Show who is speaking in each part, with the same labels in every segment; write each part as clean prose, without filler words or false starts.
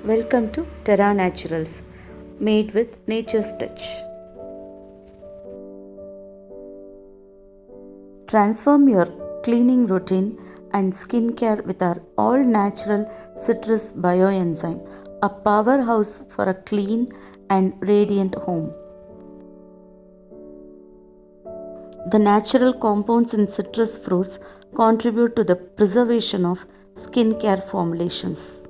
Speaker 1: Welcome to Terra Naturals, made with nature's touch. Transform your cleaning routine and skincare with our all-natural Citrus Bioenzyme, a powerhouse for a clean and radiant home. The natural compounds in citrus fruits contribute to the preservation of skincare formulations.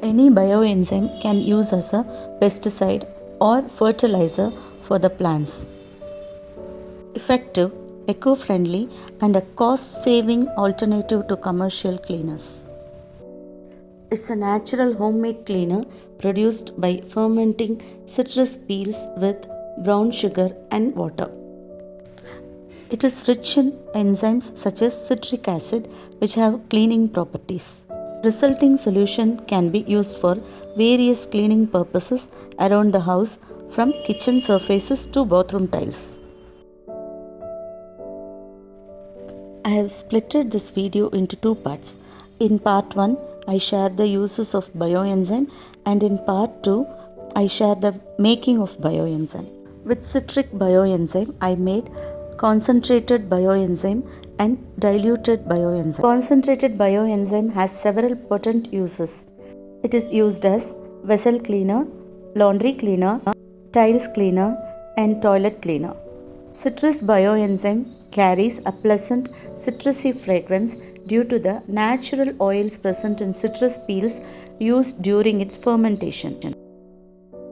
Speaker 1: Any bioenzyme can use as a pesticide or fertilizer for the plants. Effective, eco-friendly, and a cost-saving alternative to commercial cleaners. It's a natural homemade cleaner produced by fermenting citrus peels with brown sugar and water. It is rich in enzymes such as citric acid, which have cleaning properties. Resulting solution can be used for various cleaning purposes around the house, from kitchen surfaces to bathroom tiles. I have splitted this video into two parts. In part 1, I share the uses of bioenzyme, and in part 2, I share the making of bioenzyme. With citric bioenzyme, I made concentrated bioenzyme and diluted bioenzyme. Concentrated bioenzyme has several potent uses. It is used as vessel cleaner, laundry cleaner, tiles cleaner, and toilet cleaner. Citrus bioenzyme carries a pleasant citrusy fragrance due to the natural oils present in citrus peels used during its fermentation.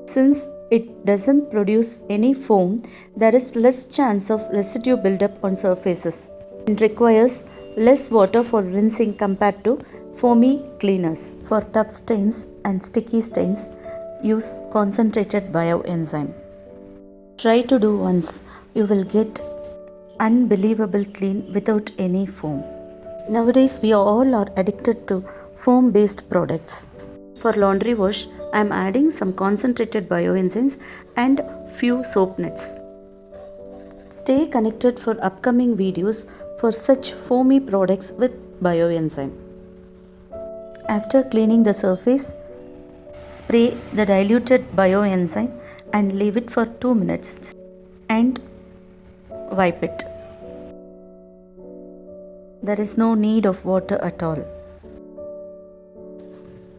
Speaker 1: Since it doesn't produce any foam, there is less chance of residue buildup on surfaces and requires less water for rinsing compared to foamy cleaners. For tough stains and sticky stains, use concentrated bioenzyme. Try to do once, you will get unbelievable clean without any foam. Nowadays, we all are addicted to foam-based products. For laundry wash, I am adding some concentrated bioenzymes and few soap nets. Stay connected for upcoming videos for such foamy products with bioenzyme. After cleaning the surface, spray the diluted bioenzyme and leave it for 2 minutes and wipe it. There is no need of water at all.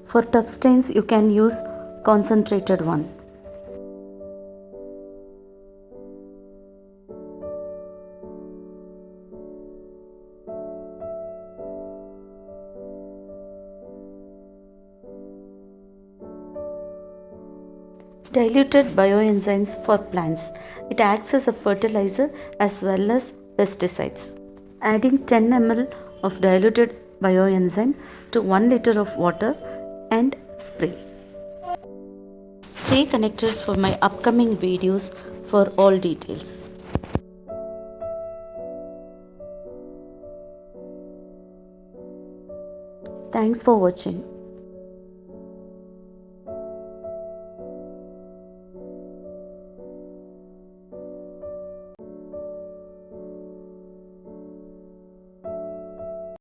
Speaker 1: For tough stains, you can use concentrated one. Diluted bioenzymes for plants. It acts as a fertilizer as well as pesticides. Adding 10 ml of diluted bioenzyme to 1 liter of water and spray. Stay connected for my upcoming videos for all details. Thanks for watching.